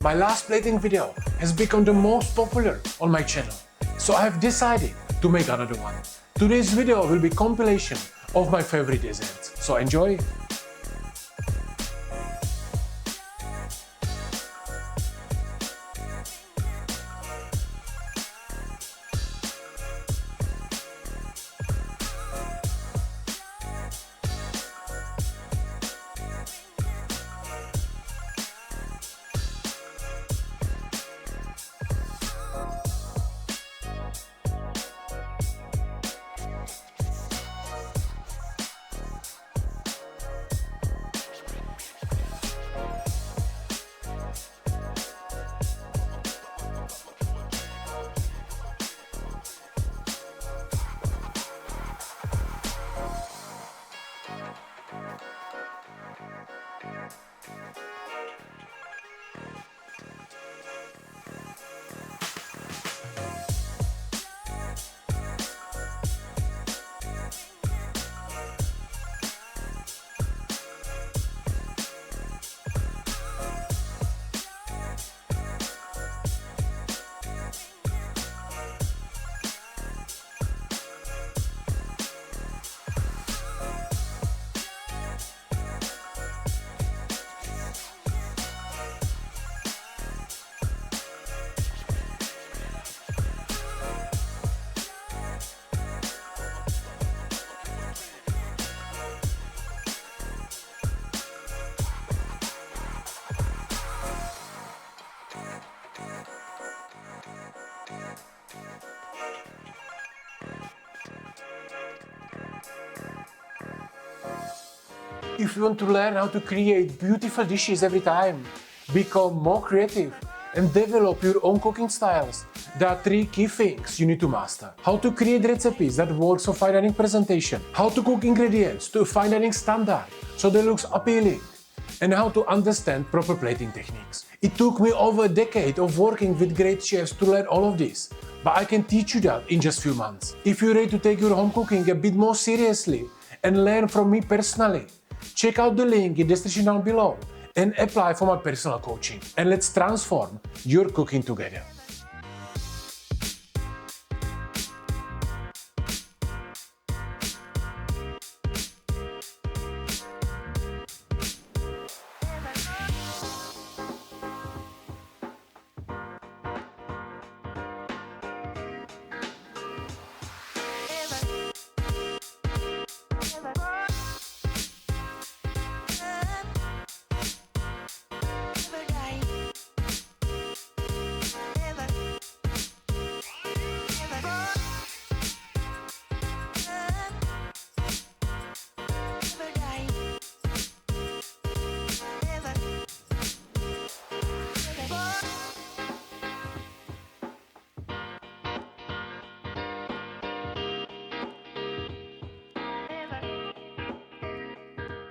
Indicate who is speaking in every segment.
Speaker 1: My last plating video has become the most popular on my channel, so I have decided to make another one. Today's video will be compilation of my favorite desserts, so enjoy! If you want to learn how to create beautiful dishes every time, become more creative, and develop your own cooking styles, there are 3 key things you need to master. How to create recipes that work for fine dining presentation, how to cook ingredients to a fine dining standard so they look appealing, and how to understand proper plating techniques. It took me over a decade of working with great chefs to learn all of this, but I can teach you that in just few months. If you're ready to take your home cooking a bit more seriously and learn from me personally, check out the link in the description down below and apply for my personal coaching. And let's transform your cooking together.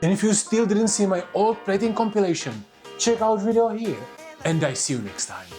Speaker 1: And if you still didn't see my old plating compilation, check out video here, and I see you next time.